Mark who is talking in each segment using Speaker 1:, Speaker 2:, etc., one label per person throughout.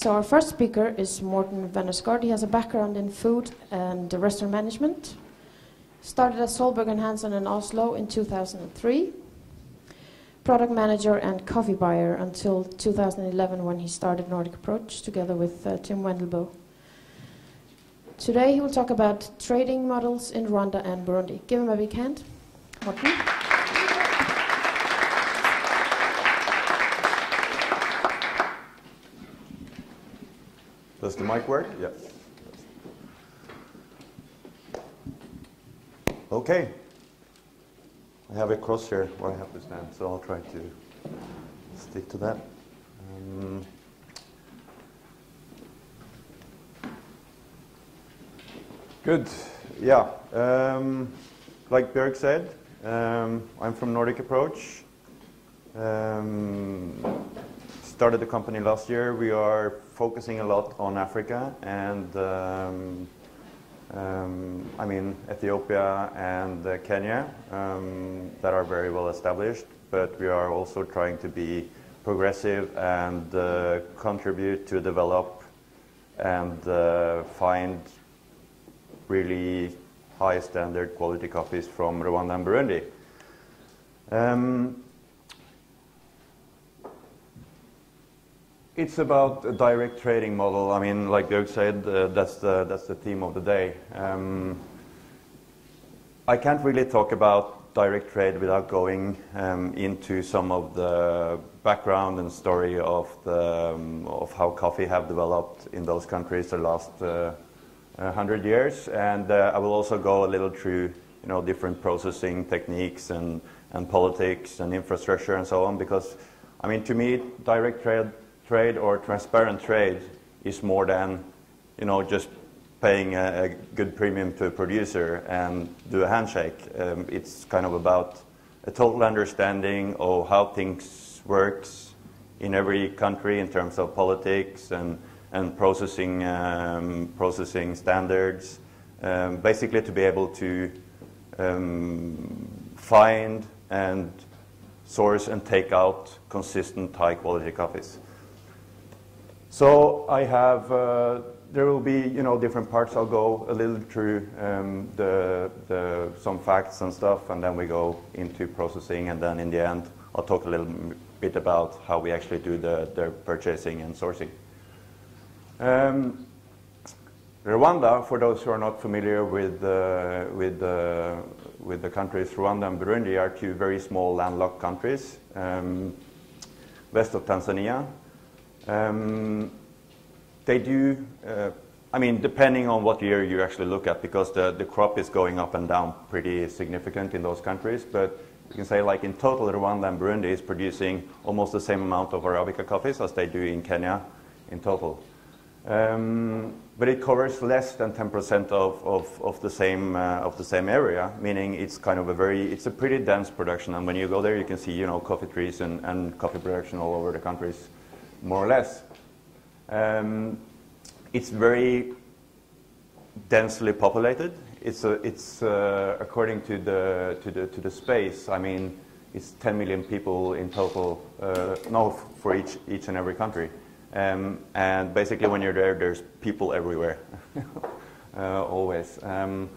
Speaker 1: So our first speaker is Morten Wennersgaard. He has a background in food and restaurant management. Started at Solberg & Hansen in Oslo in 2003. Product manager and coffee buyer until 2011 when he started Nordic Approach together with Tim Wendelbo. Today he will talk about trading models in Rwanda and Burundi. Give him a big hand, Morten.
Speaker 2: Does the mic work? Yes. Okay. I have a cross here where I have to stand, so I'll try to stick to that. Good. Yeah. Like Björk said, I'm from Nordic Approach. Started the company last year. We are focusing a lot on Africa and I mean Ethiopia and Kenya that are very well established, but we are also trying to be progressive and contribute to develop and find really high standard quality coffees from Rwanda and Burundi. It's about a direct trading model. I mean, like Björk said, that's the theme of the day. I can't really talk about direct trade without going into some of the background and story of how coffee have developed in those countries the last 100 years, and I will also go a little through, you know, different processing techniques and politics and infrastructure and so on. Because, I mean, to me, direct trade or transparent trade is more than, you know, just paying a good premium to a producer and do a handshake. It's kind of about a total understanding of how things works in every country in terms of politics and processing standards, basically to be able to find and source and take out consistent high quality coffees. So I have, there will be, you know, different parts. I'll go a little through some facts and stuff, and then we go into processing, and then in the end I'll talk a little bit about how we actually do the purchasing and sourcing. Rwanda, for those who are not familiar with the countries, Rwanda and Burundi are two very small landlocked countries west of Tanzania. They do, I mean, depending on what year you actually look at, because the crop is going up and down pretty significant in those countries, but you can say, like, in total, Rwanda and Burundi is producing almost the same amount of Arabica coffees as they do in Kenya in total. But it covers less than 10% of the same area, meaning it's kind of it's a pretty dense production. And when you go there, you can see, you know, coffee trees and coffee production all over the countries, more or less. It's very densely populated. It's according to the space. I mean, it's 10 million people in total. No, for each and every country. And basically, when you're there, there's people everywhere, always. And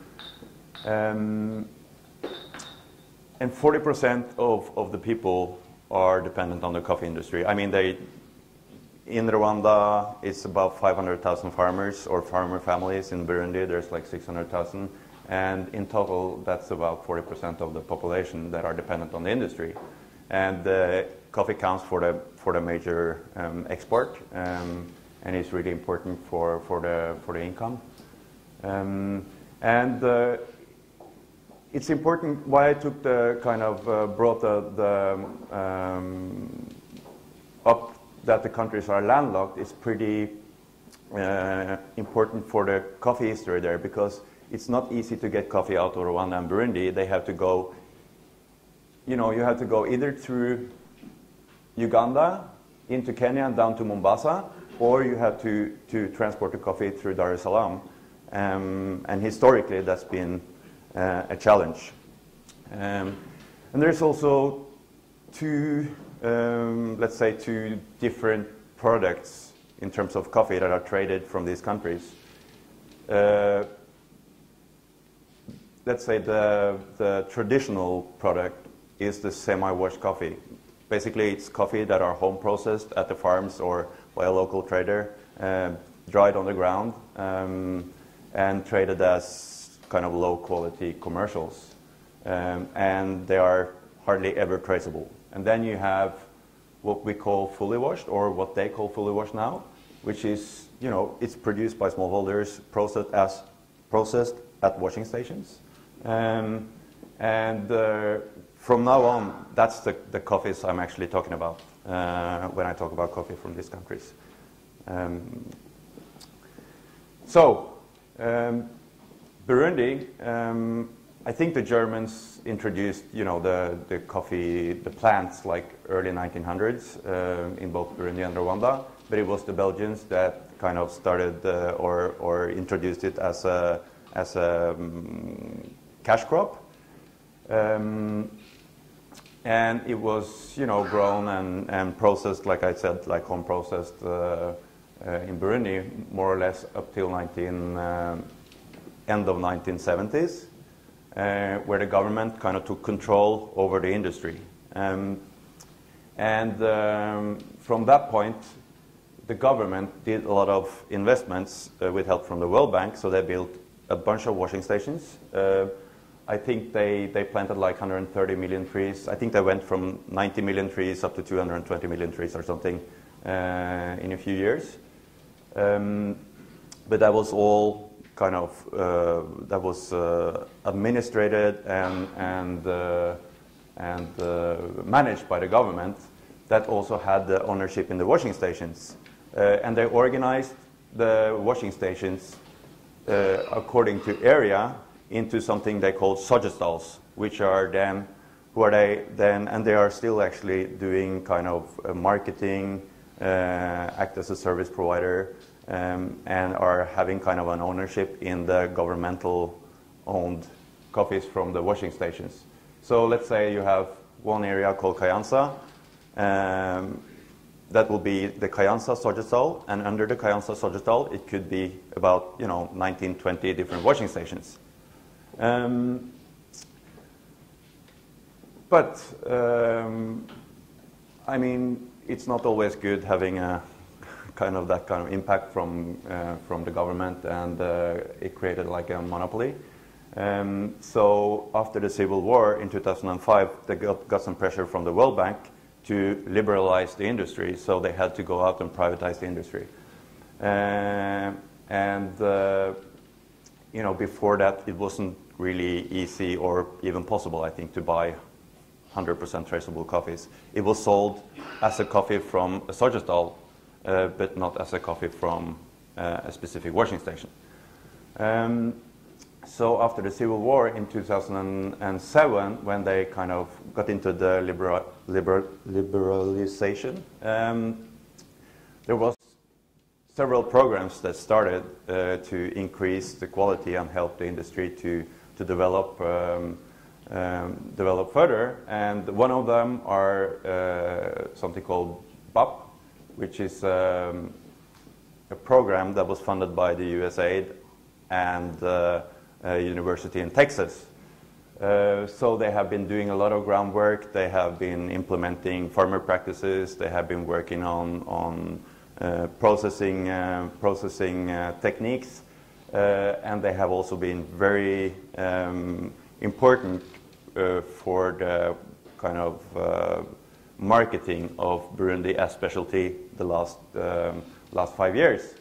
Speaker 2: 40% of the people are dependent on the coffee industry. I mean, in Rwanda, it's about 500,000 farmers or farmer families. In Burundi, there's like 600,000. And in total, that's about 40% of the population that are dependent on the industry. And coffee counts for the major export, and is really important for the income. It's important why I took the kind of brought up that the countries are landlocked. It's pretty important for the coffee history there, because it's not easy to get coffee out of Rwanda and Burundi. They have to go, you know, you have to go either through Uganda into Kenya and down to Mombasa, or you have to transport the coffee through Dar es Salaam. And historically, that's been a challenge. And there's also let's say two different products in terms of coffee that are traded from these countries. Let's say the traditional product is the semi-washed coffee. Basically, it's coffee that are home processed at the farms or by a local trader, dried on the ground, and traded as kind of low-quality commercials. And they are hardly ever traceable. And then you have what we call fully washed, or what they call fully washed now, which is, you know, it's produced by smallholders, processed at washing stations. From now on, that's the coffees I'm actually talking about when I talk about coffee from these countries. Burundi, I think the Germans introduced, you know, the coffee, the plants like early 1900s in both Burundi and Rwanda, but it was the Belgians that kind of started or introduced it as a cash crop. And it was, you know, grown and processed, like I said, like home processed in Burundi, more or less up till end of 1970s, where the government kind of took control over the industry. From that point, the government did a lot of investments with help from the World Bank, so they built a bunch of washing stations. I think they planted like 130 million trees. I think they went from 90 million trees up to 220 million trees or something in a few years. But that was all kind of administrated and managed by the government, that also had the ownership in the washing stations. And they organized the washing stations according to area into something they call sojestals, which are then, and they are still actually doing kind of marketing, act as a service provider, and are having kind of an ownership in the governmental owned coffees from the washing stations. So let's say you have one area called Kayanza, that will be the Kayanza Sogestal, and under the Kayanza Sogestal it could be about, you know, 19, 20 different washing stations. I mean, it's not always good having a that kind of impact from the government, and it created like a monopoly. So after the Civil War in 2005, they got some pressure from the World Bank to liberalize the industry, so they had to go out and privatize the industry. You know, before that, it wasn't really easy or even possible, I think, to buy 100% traceable coffees. It was sold as a coffee from a sogestal, but not as a coffee from a specific washing station. So after the Civil War in 2007, when they kind of got into the liberalization, there was several programs that started to increase the quality and help the industry to develop further. And one of them are something called BAP, which is a program that was funded by the USAID and University in Texas. So they have been doing a lot of groundwork. They have been implementing farmer practices. They have been working on processing techniques, and they have also been very important for the kind of marketing of Burundi as specialty the last 5 years.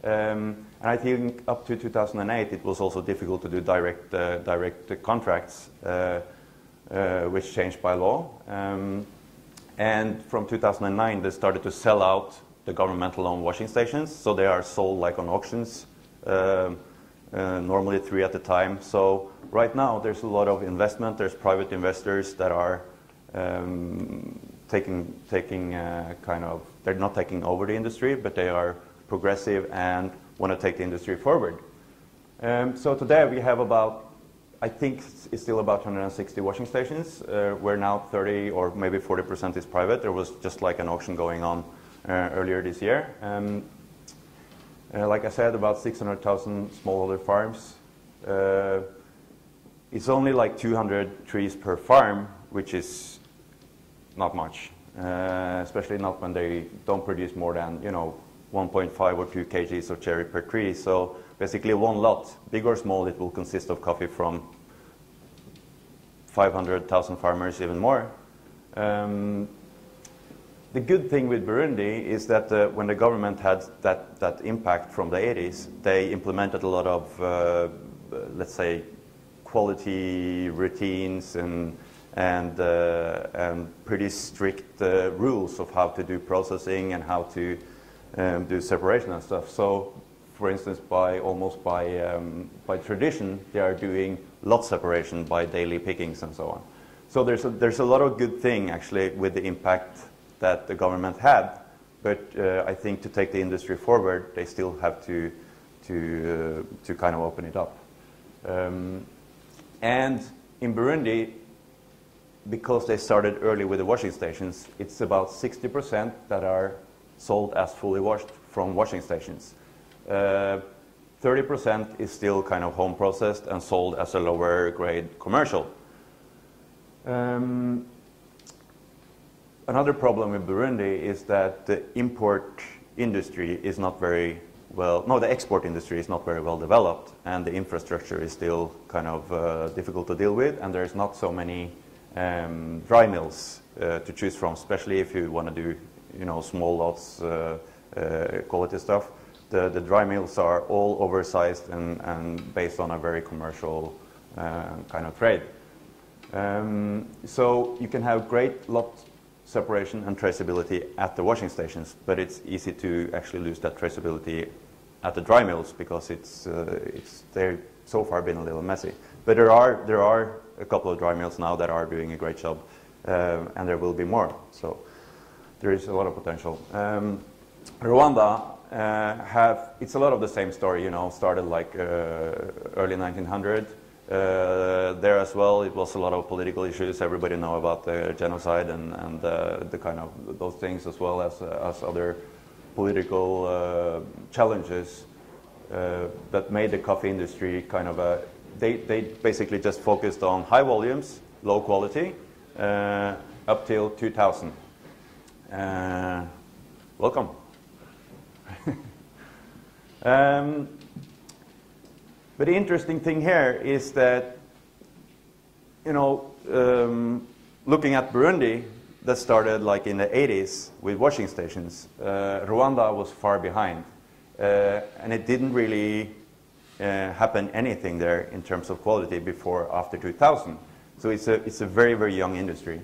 Speaker 2: And I think up to 2008 it was also difficult to do direct contracts, which changed by law. And from 2009 they started to sell out the governmental-owned washing stations, so they are sold like on auctions, normally 3 at a time. So right now there's a lot of investment. There's private investors that are taking kind of, they're not taking over the industry, but they are progressive and want to take the industry forward. So today we have about, I think it's still about 160 washing stations, where now 30 or maybe 40% is private. There was just like an auction going on earlier this year. Like I said, about 600,000 smallholder farms. It's only like 200 trees per farm, which is not much, especially not when they don't produce more than 1.5 or 2 kgs of cherry per tree. So basically one lot, big or small, it will consist of coffee from 500,000 farmers, even more. The good thing with Burundi is that when the government had that impact from the 80s, they implemented a lot of, let's say, quality routines and pretty strict rules of how to do processing and how to do separation and stuff. So, for instance, by tradition, they are doing lot separation by daily pickings and so on. So there's a lot of good thing actually with the impact that the government had, but I think to take the industry forward, they still have to kind of open it up. And in Burundi, because they started early with the washing stations, it's about 60% that are sold as fully washed from washing stations. 30% is still kind of home processed and sold as a lower grade commercial. Another problem in Burundi is that the import industry is not very well, no, the export industry is not very well developed, and the infrastructure is still kind of difficult to deal with, and there's not so many dry mills to choose from, especially if you want to do, small lots, quality stuff. The dry mills are all oversized and based on a very commercial kind of trade. So you can have great lot separation and traceability at the washing stations, but it's easy to actually lose that traceability at the dry mills because they've so far been a little messy. But there are a couple of dry mills now that are doing a great job, and there will be more. So there is a lot of potential. Rwanda it's a lot of the same story. Started like early 1900. There as well, it was a lot of political issues. Everybody know about the genocide and the kind of those things, as well as other political challenges that made the coffee industry kind of they basically just focused on high volumes, low quality, up till 2000. Welcome. But the interesting thing here is that, looking at Burundi, that started like in the 80s with washing stations, Rwanda was far behind. And it didn't really happen anything there in terms of quality before after 2000. So it's a very, very young industry.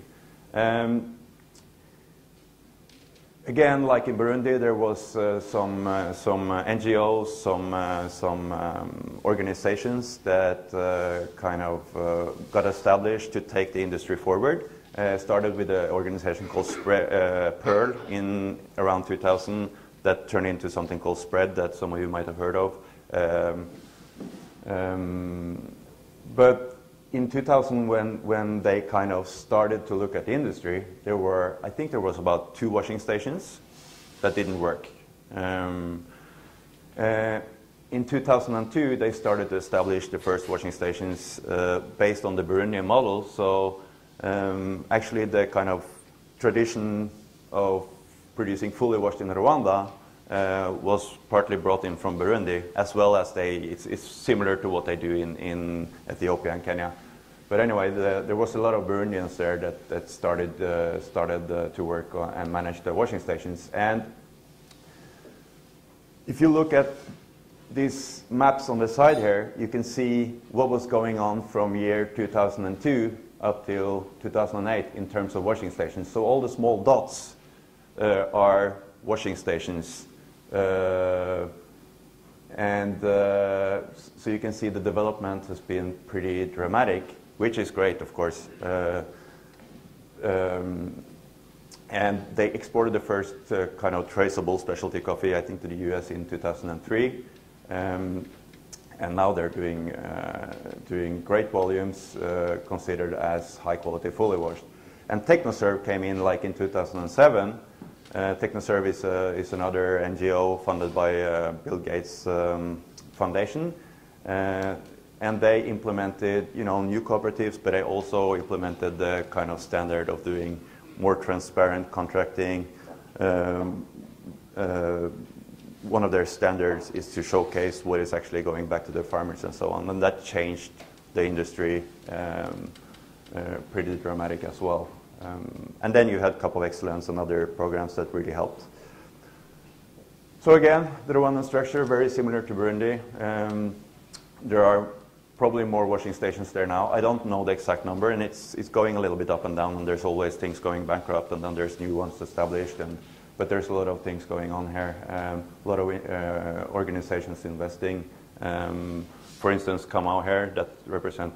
Speaker 2: Again, like in Burundi, there was some NGOs, some organizations that kind of got established to take the industry forward. Started with an organization called Pearl in around 2000 that turned into something called Spread that some of you might have heard of. But in 2000, when they kind of started to look at the industry, I think there was about 2 washing stations that didn't work. In 2002, they started to establish the first washing stations based on the Burundian model. So actually, the kind of tradition of producing fully washed in Rwanda was partly brought in from Burundi, as well as it's similar to what they do in Ethiopia and Kenya. But anyway, there was a lot of Burundians there that started to work on and manage the washing stations. And if you look at these maps on the side here, you can see what was going on from year 2002 up till 2008 in terms of washing stations. So all the small dots are washing stations. So you can see the development has been pretty dramatic, which is great, of course. And they exported the first kind of traceable specialty coffee, I think, to the US in 2003. And now they're doing great volumes, considered as high quality fully washed. And TechnoServe came in like in 2007 Technoserve is another NGO funded by Bill Gates Foundation. And they implemented, new cooperatives, but they also implemented the kind of standard of doing more transparent contracting. One of their standards is to showcase what is actually going back to the farmers and so on, and that changed the industry pretty dramatic as well. And then you had Cup of Excellence and other programs that really helped. So again, the Rwandan structure, very similar to Burundi. There are probably more washing stations there now. I don't know the exact number, and it's going a little bit up and down, and there's always things going bankrupt, and then there's new ones established, but there's a lot of things going on here. A lot of organizations investing. For instance, Kamau here, that represent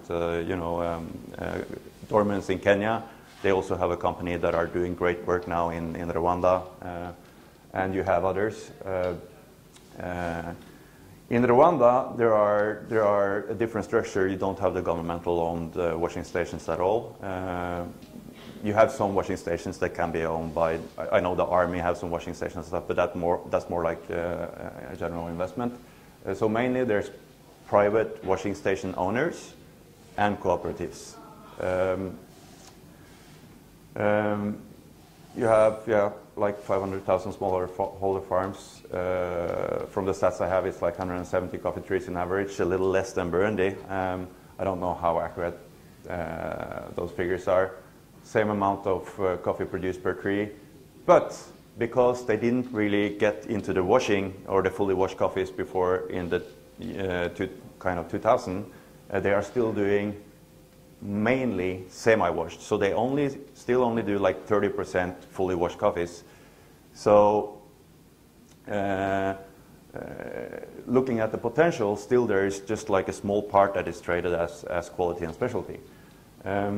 Speaker 2: dormants in Kenya. They also have a company that are doing great work now in Rwanda, and you have others. In Rwanda, there are a different structure. You don't have the governmental-owned washing stations at all. You have some washing stations that can be owned by. I know the army have some washing stations and stuff, but that's more like a general investment. So mainly, there's private washing station owners and cooperatives. You have like 500,000 smallholder farms. From the stats I have, it's like 170 coffee trees in average, a little less than Burundi. I don't know how accurate those figures are. Same amount of coffee produced per tree, but because they didn't really get into the washing or the fully washed coffees before in the 2000, they are still doing mainly semi-washed. So they still only do like 30% fully washed coffees. So looking at the potential, still there is just like a small part that is traded as quality and specialty. But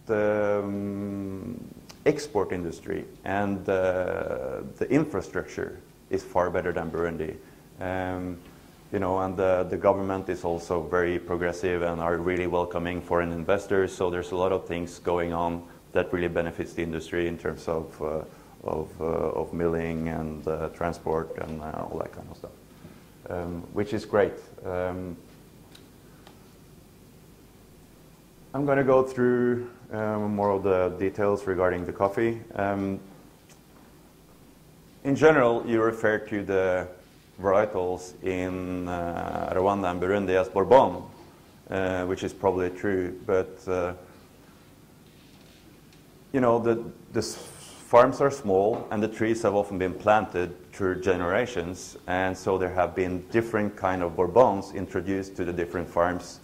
Speaker 2: the export industry and the infrastructure is far better than Burundi. And the government is also very progressive and are really welcoming foreign investors. So there's a lot of things going on that really benefits the industry in terms of milling and transport and all that kind of stuff, which is great. I'm going to go through more of the details regarding the coffee. In general, you refer to the varietals in Rwanda and Burundi as Bourbon, which is probably true, but the farms are small and the trees have often been planted through generations, and so there have been different kind of Bourbons introduced to the different farms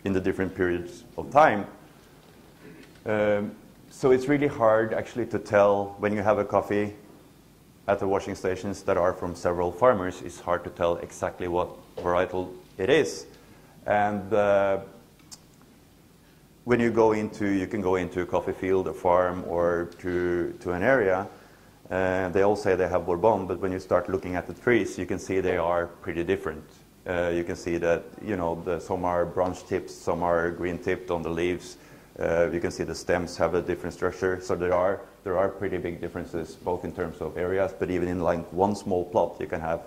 Speaker 2: in the different periods of time. So it's really hard actually to tell when you have a coffee at the washing stations that are from several farmers. It's hard to tell exactly what varietal it is. And when you can go into a coffee field, a farm, or to an area, they all say they have Bourbon, but when you start looking at the trees, you can see they are pretty different. You can see that some are branch tipped, some are green tipped on the leaves. You can see the stems have a different structure. So there are pretty big differences, both in terms of areas, but even in like one small plot, you can have,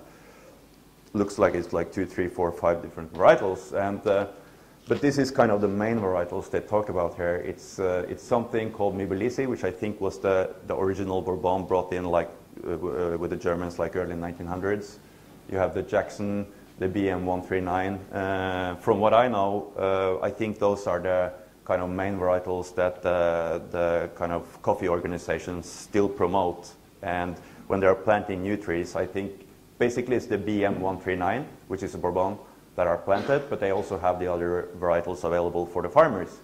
Speaker 2: looks like it's like 2, 3, 4, 5 different varietals. And but this is kind of the main varietals they talk about here. It's something called Mibilisi, which I think was the original Bourbon brought in like with the Germans like early 1900s. You have the Jackson, the BM139. From what I know, I think those are the kind of main varietals that the kind of coffee organizations still promote. And when they're planting new trees, I think basically it's the BM139, which is a Bourbon, that are planted, but they also have the other varietals available for the farmers.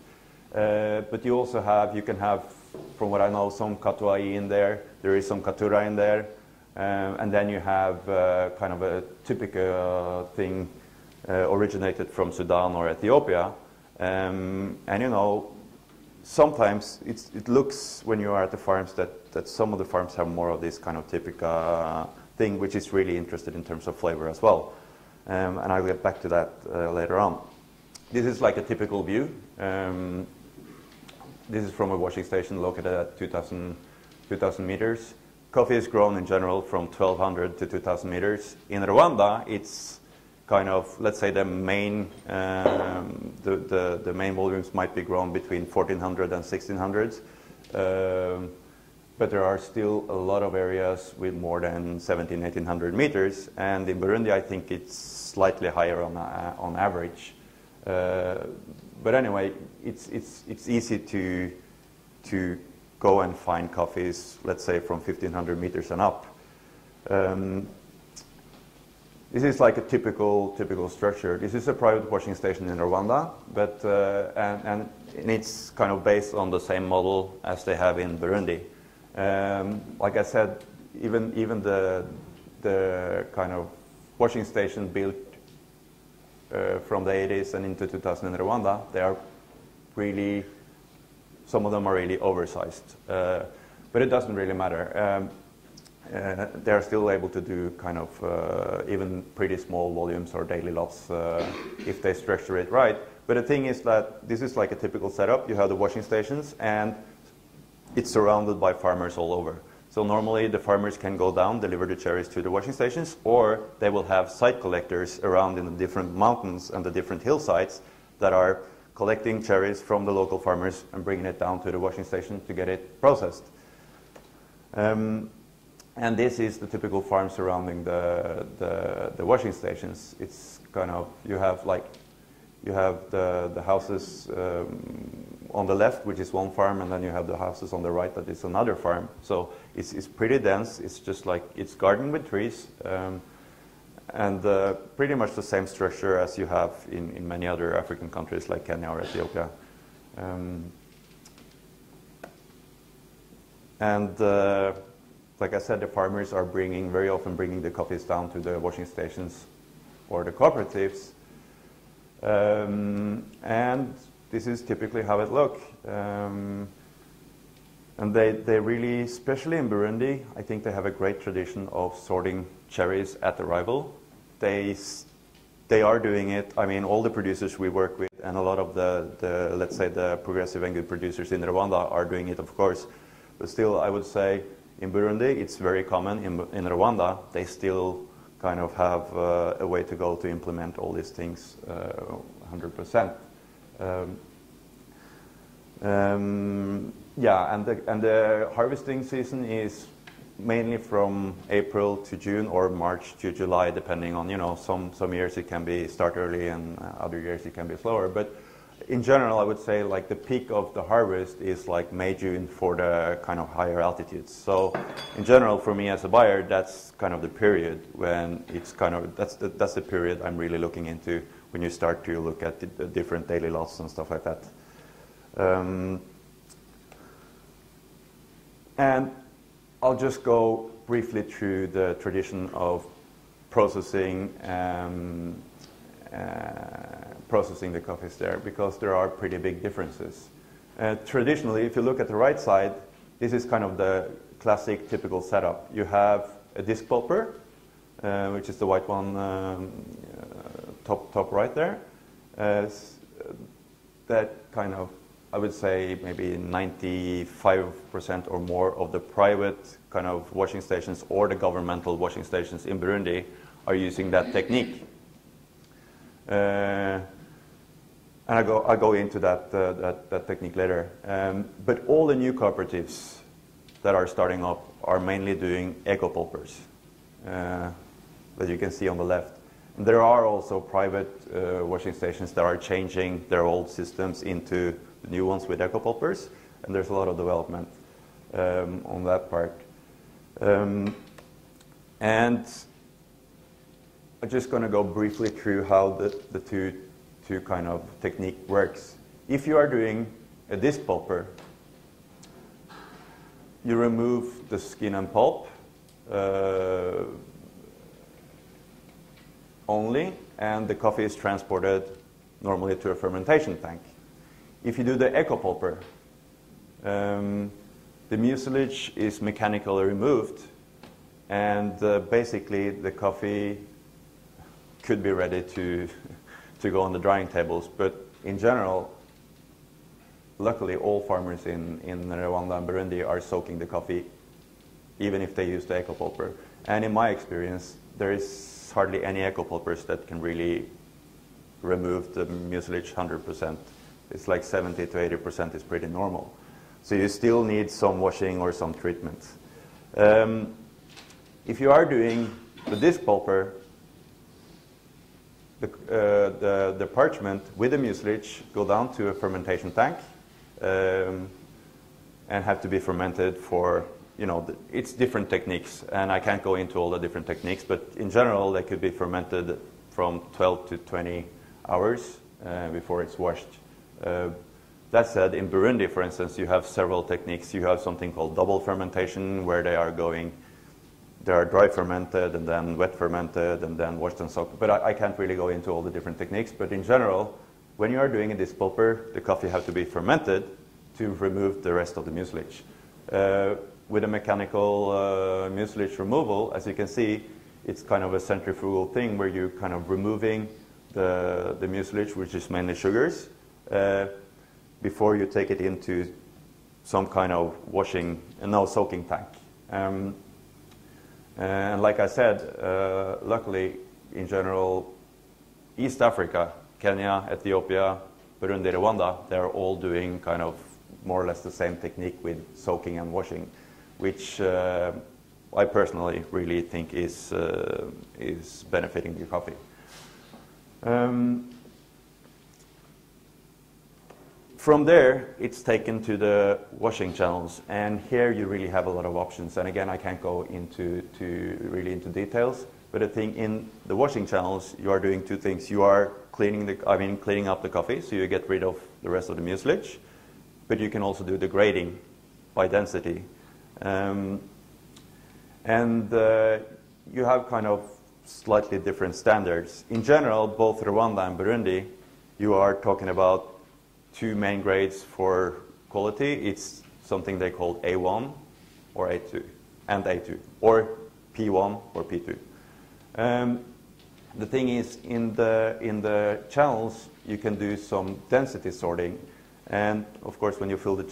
Speaker 2: But you also you can have, from what I know, some Katuai in there. There is some Katura in there. And then you have kind of a typical thing originated from Sudan or Ethiopia. And sometimes it looks when you are at the farms that some of the farms have more of this kind of typical thing, which is really interested in terms of flavor as well. And I'll get back to that later on. This is like a typical view. This is from a washing station located at 2,000 meters. Coffee is grown in general from 1,200 to 2,000 meters. In Rwanda, it's kind of, let's say the main volumes might be grown between 1,400 and 1,600. But there are still a lot of areas with more than 1,700-1,800 meters. And in Burundi, I think it's slightly higher on average. But anyway, it's easy to go and find coffees, let's say from 1,500 meters and up. This is like a typical structure. This is a private washing station in Rwanda, but and it's kind of based on the same model as they have in Burundi. Like I said, even the kind of washing station built from the 80s and into 2000 in Rwanda, they are really, some of them are really oversized. But it doesn't really matter. They are still able to do kind of even pretty small volumes or daily lots if they structure it right. But the thing is that this is like a typical setup. You have the washing stations and it's surrounded by farmers all over. So normally the farmers can go down, deliver the cherries to the washing stations, or they will have site collectors around in the different mountains and the different hillsides that are collecting cherries from the local farmers and bringing it down to the washing station to get it processed. And this is the typical farm surrounding the washing stations. It's kind of, you have the houses on the left, which is one farm, and then you have the houses on the right that is another farm. So it's pretty dense. It's just like, it's garden with trees, and pretty much the same structure as you have in many other African countries like Kenya or Ethiopia. Like I said, the farmers are very often bringing the coffees down to the washing stations or the cooperatives. And this is typically how it looks. And they really, especially in Burundi, I think they have a great tradition of sorting cherries at arrival. They are doing it. I mean, all the producers we work with and a lot of the let's say, the progressive and good producers in Rwanda are doing it, of course. But still, I would say, in Burundi, it's very common. In Rwanda, they still kind of have a way to go to implement all these things 100%. Yeah, and the harvesting season is mainly from April to June or March to July, depending on, you know, some years it can be start early and other years it can be slower. But in general, I would say like the peak of the harvest is like May, June for the kind of higher altitudes. So in general, for me as a buyer, that's kind of the period when it's kind of, that's the period I'm really looking into when you start to look at the different daily lots and stuff like that. And I'll just go briefly through the tradition of processing the coffees there, because there are pretty big differences. Traditionally, if you look at the right side, this is kind of the classic typical setup. You have a disc pulper, which is the white one top right there. That kind of, I would say maybe 95% or more of the private kind of washing stations or the governmental washing stations in Burundi are using that technique. And I'll go into that technique later. But all the new cooperatives that are starting up are mainly doing eco pulpers, that you can see on the left. And there are also private washing stations that are changing their old systems into the new ones with eco pulpers, and there's a lot of development on that part. And I'm just going to go briefly through how the two kind of technique works. If you are doing a disc pulper, you remove the skin and pulp only, and the coffee is transported normally to a fermentation tank. If you do the eco pulper, the mucilage is mechanically removed, and basically the coffee could be ready to go on the drying tables. But in general, luckily all farmers in Rwanda and Burundi are soaking the coffee, even if they use the eco-pulper. And in my experience, there is hardly any eco-pulpers that can really remove the mucilage 100%. It's like 70 to 80% is pretty normal. So you still need some washing or some treatment. If you are doing the disc pulper, the parchment with the mucilage go down to a fermentation tank and have to be fermented for, it's different techniques, and I can't go into all the different techniques, but in general they could be fermented from 12 to 20 hours before it's washed. That said, in Burundi, for instance, you have several techniques. You have something called double fermentation, where they are dry fermented and then wet fermented and then washed and soaked. But I can't really go into all the different techniques. But in general, when you are doing a disc pulper, the coffee has to be fermented to remove the rest of the mucilage. With a mechanical mucilage removal, as you can see, it's kind of a centrifugal thing where you're kind of removing the mucilage, which is mainly sugars, before you take it into some kind of soaking tank. And like I said, luckily, in general, East Africa, Kenya, Ethiopia, Burundi, Rwanda, they're all doing kind of more or less the same technique with soaking and washing, which I personally really think is benefiting your coffee. From there, it's taken to the washing channels, and here you really have a lot of options. And again, I can't go really into details, but I think in the washing channels, you are doing two things. You are cleaning up the coffee, so you get rid of the rest of the mucilage, but you can also do the grading by density. And you have kind of slightly different standards. In general, both Rwanda and Burundi, you are talking about two main grades for quality. It's something they call A1 or A2, and A2, or P1 or P2. The thing is, in the channels, you can do some density sorting. And of course, when you fill the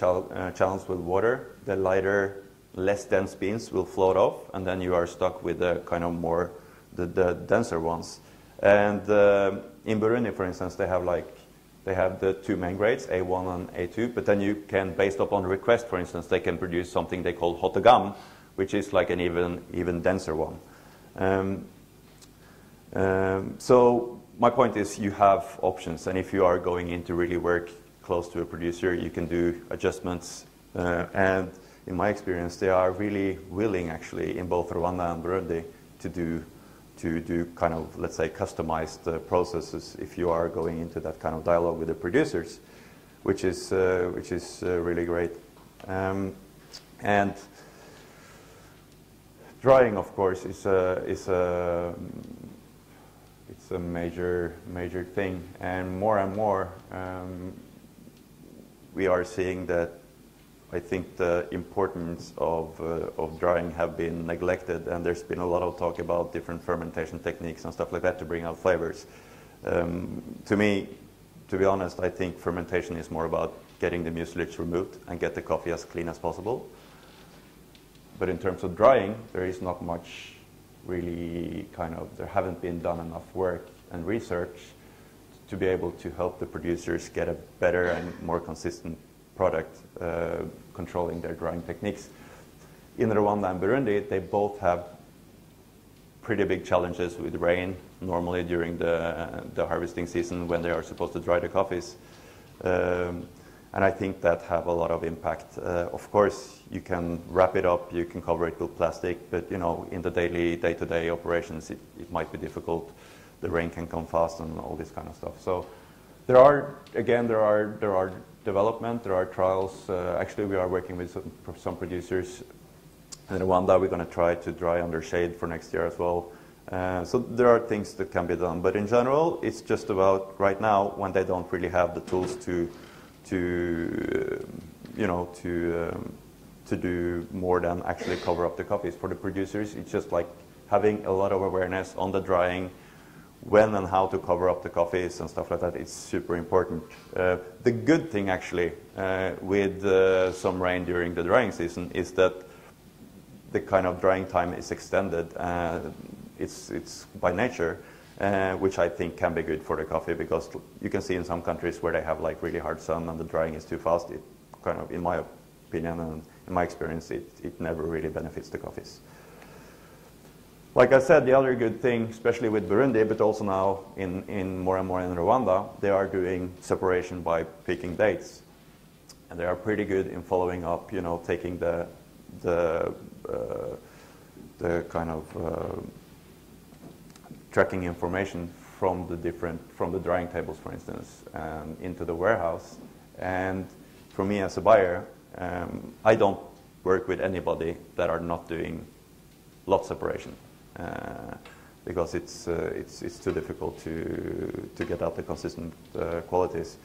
Speaker 2: channels with water, the lighter, less dense beans will float off, and then you are stuck with the kind of more, the denser ones. And in Burundi, for instance, they have the two main grades, A1 and A2, but then you can, based upon request, for instance, they can produce something they call hotogam, which is like an even denser one. So my point is you have options, and if you are going in to really work close to a producer, you can do adjustments. And in my experience, they are really willing, actually, in both Rwanda and Burundi, to do kind of, let's say, customized processes if you are going into that kind of dialogue with the producers, which is really great. And drying, of course, it's a major thing, and more we are seeing that I think the importance of drying have been neglected, and there's been a lot of talk about different fermentation techniques and stuff like that to bring out flavors. To me, to be honest, I think fermentation is more about getting the mucilage removed and get the coffee as clean as possible. But in terms of drying, there is not much really there haven't been done enough work and research to be able to help the producers get a better and more consistent product, controlling their drying techniques. In Rwanda and Burundi, they both have pretty big challenges with rain, normally during the harvesting season when they are supposed to dry the coffees. And I think that have a lot of impact. Of course, you can wrap it up, you can cover it with plastic, but in the day-to-day operations, it might be difficult. The rain can come fast and all this kind of stuff. So there are development, there are trials. Actually, we are working with some producers in Rwanda. We're going to try to dry under shade for next year as well. So there are things that can be done. But in general, it's just about right now when they don't really have the tools to do more than actually cover up the coffees. For the producers, it's just like having a lot of awareness on the drying, when and how to cover up the coffees and stuff like that, it's super important. The good thing actually with some rain during the drying season is that the kind of drying time is extended. It's by nature, which I think can be good for the coffee, because you can see in some countries where they have like really hard sun and the drying is too fast, it kind of, in my opinion and in my experience, it never really benefits the coffees. Like I said, the other good thing, especially with Burundi, but also now in more and more in Rwanda, they are doing separation by picking dates. And they are pretty good in following up, you know, taking the kind of tracking information from the drying tables, for instance, into the warehouse. And for me as a buyer, I don't work with anybody that are not doing lot separation. Because it's too difficult to get out the consistent qualities.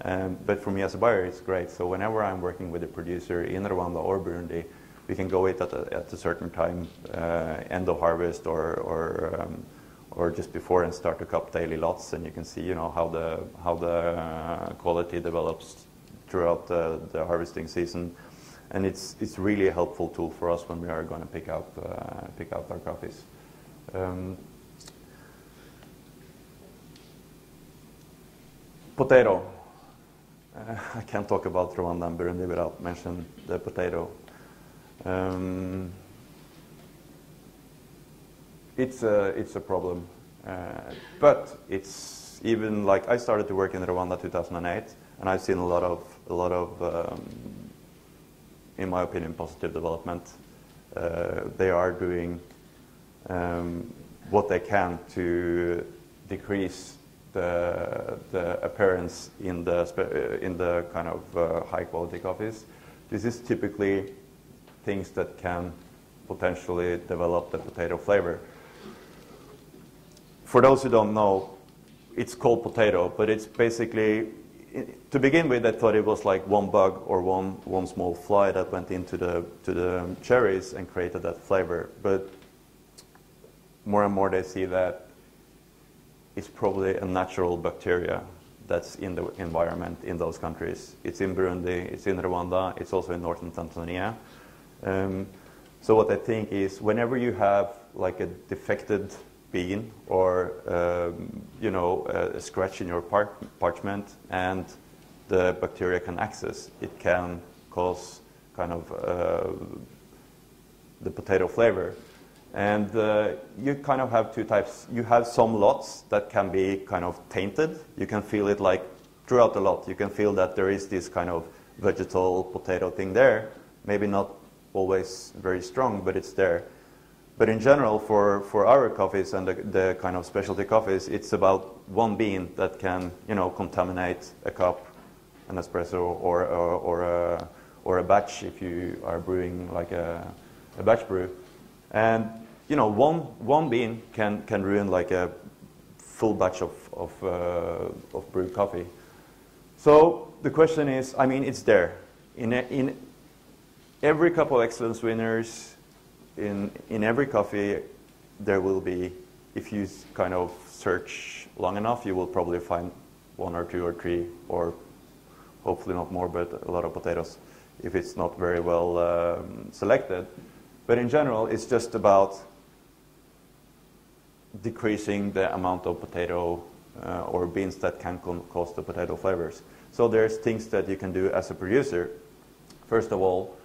Speaker 2: But for me as a buyer, it's great. So whenever I'm working with a producer in Rwanda or Burundi, we can go it at a certain time, end of harvest or just before, and start to cup daily lots, and you can see, you know, how the quality develops throughout the harvesting season. And it's really a helpful tool for us when we are going to pick out our coffees. Potato. I can't talk about Rwanda and Burundi without mentioning the potato. It's a problem, but it's even like I started to work in Rwanda 2008, and I've seen a lot of in my opinion, positive development. They are doing what they can to decrease the appearance in the kind of high quality coffees. This is typically things that can potentially develop the potato flavor. For those who don't know, it's called potato, but it's basically, to begin with, I thought it was like one bug or one small fly that went into the cherries and created that flavor. But more and more they see that it's probably a natural bacteria that's in the environment in those countries. It's in Burundi, it's in Rwanda, it's also in northern Tanzania. So what I think is, whenever you have like a defected bean or you know, a scratch in your parchment and the bacteria can access, it can cause kind of the potato flavor. And you kind of have two types. You have some lots that can be kind of tainted. You can feel it like throughout the lot. You can feel that there is this kind of vegetal potato thing there. Maybe not always very strong, but it's there. But in general, for our coffees and the kind of specialty coffees, it's about one bean that can, you know, contaminate a cup, an espresso, or a batch if you are brewing like a batch brew. And you know, one bean can ruin like a full batch of brewed coffee. So the question is, I mean, it's there in every Cup of Excellence winners. In every coffee, there will be, if you kind of search long enough, you will probably find one or two or three, or hopefully not more, but a lot of potatoes, if it's not very well selected. But in general, it's just about decreasing the amount of potato or beans that can cause the potato flavors. So there's things that you can do as a producer. First of all,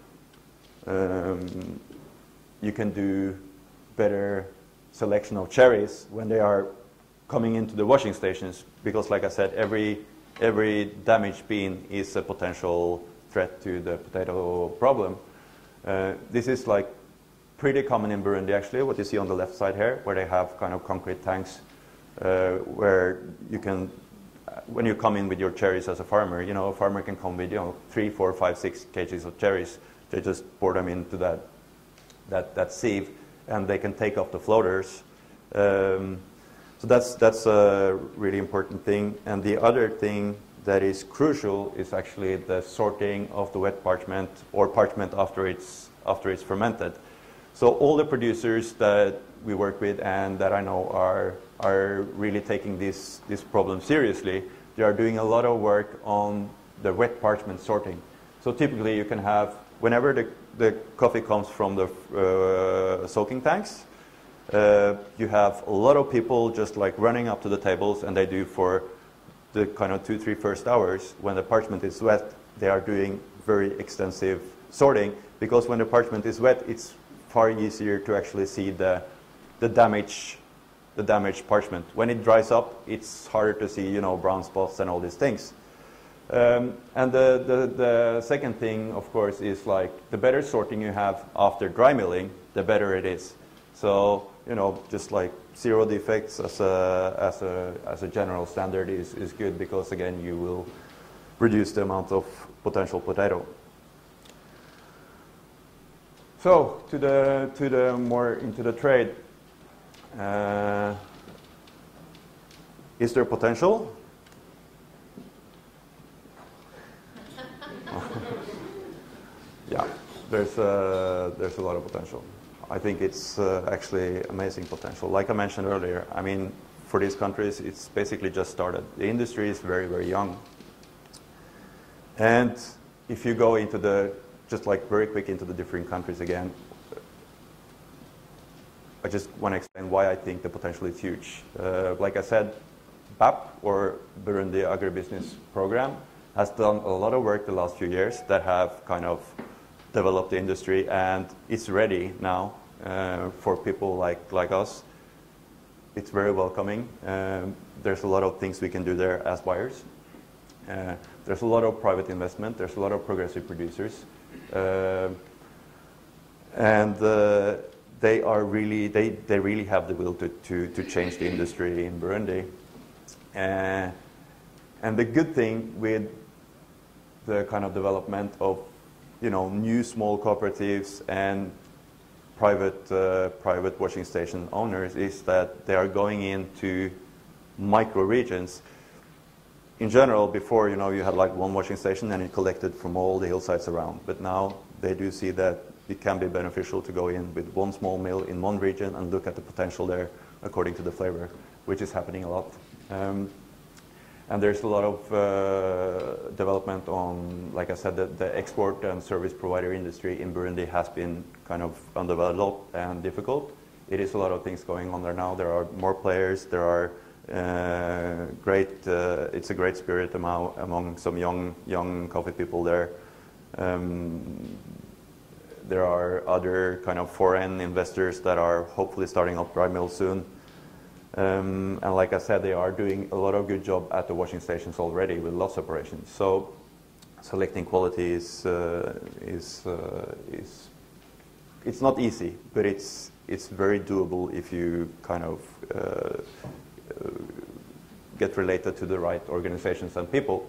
Speaker 2: you can do better selection of cherries when they are coming into the washing stations, because like I said, every damaged bean is a potential threat to the potato problem. This is like pretty common in Burundi, actually, what you see on the left side here, where they have kind of concrete tanks where you can, when you come in with your cherries as a farmer, you know, a farmer can come with, you know, 3, 4, 5, 6 kgs of cherries. They just pour them into that sieve, and they can take off the floaters. So that's a really important thing. And the other thing that is crucial is actually the sorting of the wet parchment or parchment after it's fermented. So all the producers that we work with and that I know are are really taking this problem seriously. They are doing a lot of work on the wet parchment sorting. So typically you can have, whenever the coffee comes from the soaking tanks, you have a lot of people just like running up to the tables, and they do for the kind of 2-3 first hours. When the parchment is wet, they are doing very extensive sorting, because when the parchment is wet, it's far easier to actually see the damaged parchment. When it dries up, it's harder to see, you know, brown spots and all these things. And the second thing, of course, is like the better sorting you have after dry milling, the better it is. So, you know, just like 0 defects as a general standard is good, because again you will reduce the amount of potential potato. So to the more into the trade, is there potential? Yeah, there's a lot of potential. I think it's actually amazing potential. Like I mentioned earlier, I mean, for these countries, it's basically just started. The industry is very, very young. And if you go into just like very quick into the different countries again, I just want to explain why I think the potential is huge. Like I said, BAP, or Burundi Agribusiness Program, has done a lot of work the last few years that have kind of developed the industry, and it's ready now for people like us. It's very welcoming. There's a lot of things we can do there as buyers. There's a lot of private investment. There's a lot of progressive producers. And they really have the will to change the industry in Burundi. And the good thing with the kind of development of, you know, new small cooperatives and private washing station owners is that they are going into micro regions. In general, before, you know, you had like one washing station and it collected from all the hillsides around. But now they do see that it can be beneficial to go in with one small mill in one region and look at the potential there according to the flavor, which is happening a lot. And there's a lot of development on, like I said, the export and service provider industry in Burundi has been kind of undeveloped and difficult. It is a lot of things going on there now. There are more players. There are it's a great spirit among some young coffee people there. There are other kind of foreign investors that are hopefully starting up dry mills soon. And like I said, they are doing a lot of good job at the washing stations already with lots of operations. So selecting quality is it's not easy, but it's very doable if you kind of get related to the right organizations and people.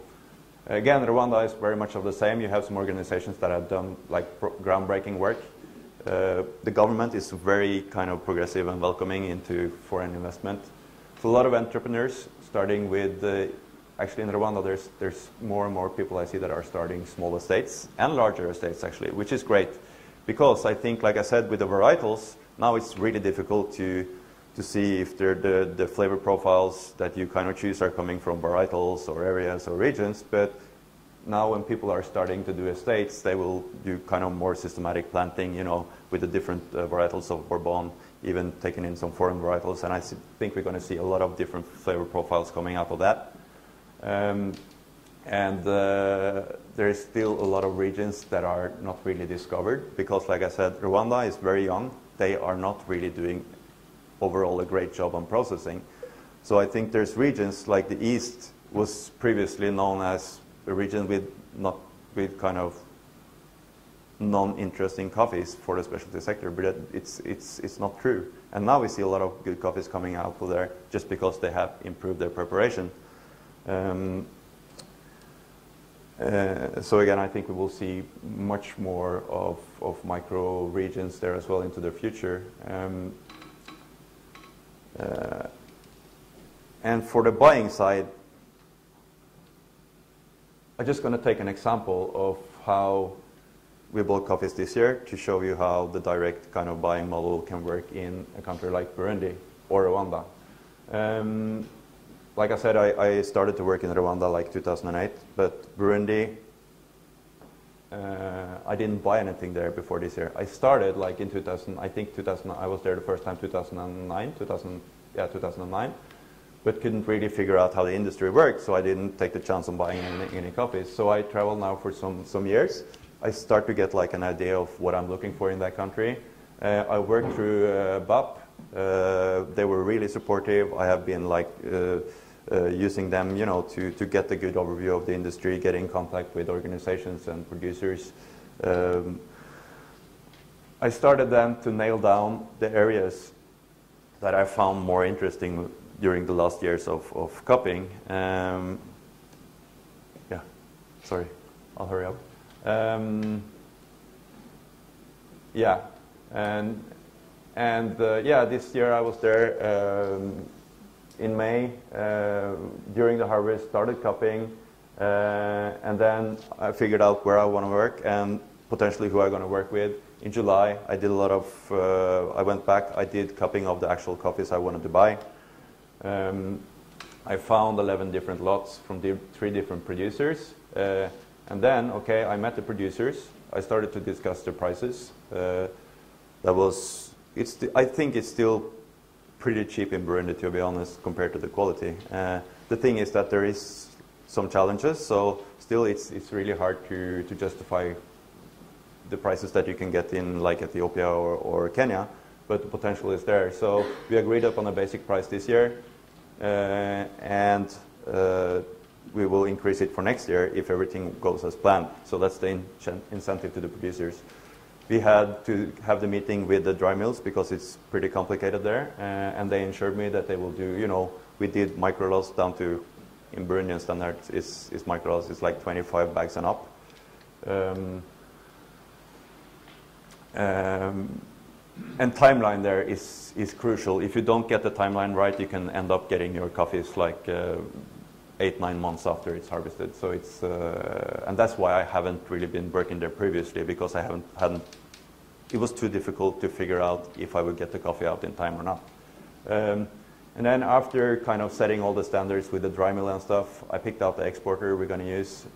Speaker 2: Again, Rwanda is very much of the same. You have some organizations that have done like groundbreaking work. The government is very kind of progressive and welcoming into foreign investment. So a lot of entrepreneurs starting with, actually in Rwanda there's more and more people I see that are starting small estates and larger estates actually, which is great. Because I think, like I said, with the varietals, now it's really difficult to see if the flavor profiles that you kind of choose are coming from varietals or areas or regions. But now when people are starting to do estates, they will do kind of more systematic planting, you know, with the different varietals of Bourbon, even taking in some foreign varietals. And I think we're going to see a lot of different flavor profiles coming out of that. There is still a lot of regions that are not really discovered because, like I said, Rwanda is very young. They are not really doing overall a great job on processing. So I think there's regions like the East was previously known as a region with kind of non-interesting coffees for the specialty sector, but it's not true. And now we see a lot of good coffees coming out of there just because they have improved their preparation. So again, I think we will see much more of micro regions there as well into the future. And for the buying side, I'm just going to take an example of how we bought coffees this year to show you how the direct kind of buying model can work in a country like Burundi or Rwanda. Like I said, I started to work in Rwanda like 2008, but Burundi, I didn't buy anything there before this year. I started like in 2000, I think 2000, I was there the first time 2009, 2009, but couldn't really figure out how the industry worked, so I didn't take the chance on buying any coffees. So I traveled now for some years. I start to get like an idea of what I'm looking for in that country. I worked through BAP. They were really supportive. I have been like using them, you know, to get a good overview of the industry, get in contact with organizations and producers. I started then to nail down the areas that I found more interesting during the last years of cupping. Yeah, sorry, I'll hurry up. Yeah, and yeah, this year I was there in May, during the harvest, started cupping, and then I figured out where I want to work and potentially who I'm going to work with. In July, I did a lot of, I went back, I did cupping of the actual coffees I wanted to buy. I found 11 different lots from 3 different producers. And then, okay, I met the producers. I started to discuss the prices. I think it's still pretty cheap in Burundi, to be honest, compared to the quality. The thing is that there is some challenges, so still it's really hard to justify the prices that you can get in like Ethiopia or Kenya, but the potential is there. So we agreed upon a basic price this year, and we will increase it for next year if everything goes as planned. So that's the incentive to the producers. We had to have the meeting with the dry mills because it's pretty complicated there, and they assured me that they will do, you know, we did micro lots down to, in Burundian standards, is micro lots, it's like 25 bags and up. And timeline there is crucial. If you don't get the timeline right, you can end up getting your coffees like 8-9 months after it's harvested. So it's and that's why I haven't really been working there previously, because I hadn't. It was too difficult to figure out if I would get the coffee out in time or not. And then after kind of setting all the standards with the dry mill and stuff, I picked out the exporter we're going to use,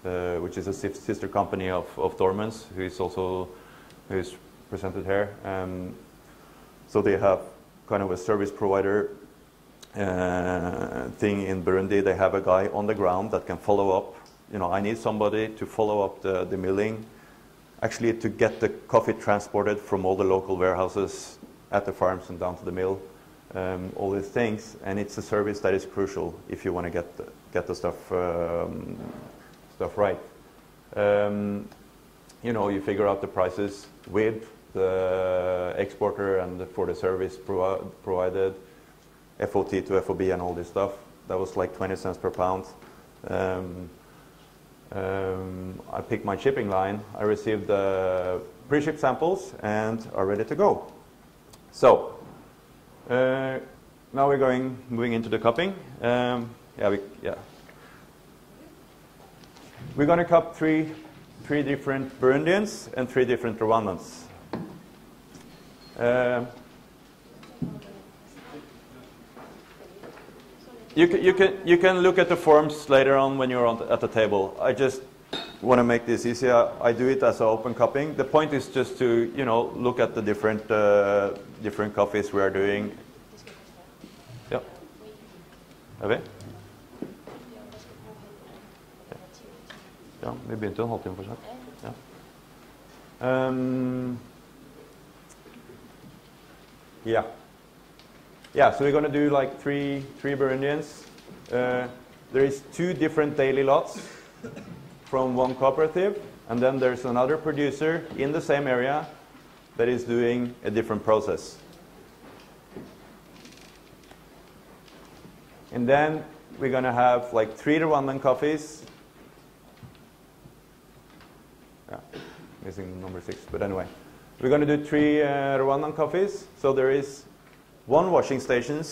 Speaker 2: which is a sister company of Dormans, who is presented here. So they have kind of a service provider thing in Burundi. They have a guy on the ground that can follow up. You know, I need somebody to follow up the milling, actually to get the coffee transported from all the local warehouses at the farms and down to the mill, all these things. And it's a service that is crucial if you want to get the stuff right. You know, you figure out the prices with the exporter and for the service provided, FOT to FOB and all this stuff. That was like 20 cents per pound. I picked my shipping line. I received the pre-shipped samples and are ready to go. So now we're moving into the cupping. We're going to cup three different Burundians and 3 different Rwandans. You can look at the forms later on when you're at the table. I just want to make this easier. I do it as an open cupping. The point is just to, you know, look at the different coffees we are doing. Yeah. Okay. Ja, vi begynte en halvtime for sent. Ja. Yeah, so we're going to do like three Burundians. There is 2 different daily lots from one cooperative, and then there's another producer in the same area that is doing a different process. And then we're going to have like 3 Rwandan coffees. Yeah, missing number 6, but anyway. We're going to do 3 Rwandan coffees. So there is one washing station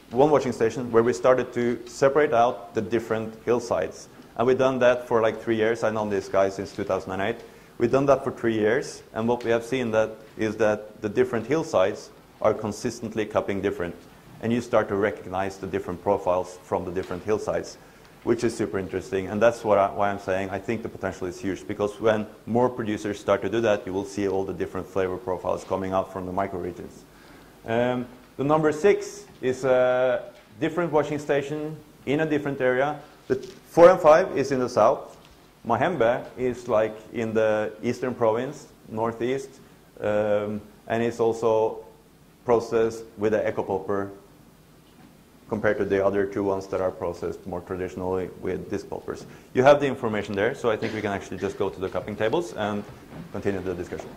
Speaker 2: where we started to separate out the different hillsides. And we've done that for like 3 years. I've known this guy since 2008. We've done that for 3 years. And what we have seen is that the different hillsides are consistently cupping different. and you start to recognize the different profiles from the different hillsides, which is super interesting. And that's why I'm saying I think the potential is huge, because when more producers start to do that, you will see all the different flavor profiles coming out from the microregions. The number 6 is a different washing station in a different area. The 4 and 5 is in the south. Mahembe is like in the eastern province, northeast, and it's also processed with an eco-pulper compared to the other 2 ones that are processed more traditionally with disc pulpers. You have the information there, so I think we can actually just go to the cupping tables and continue the discussion.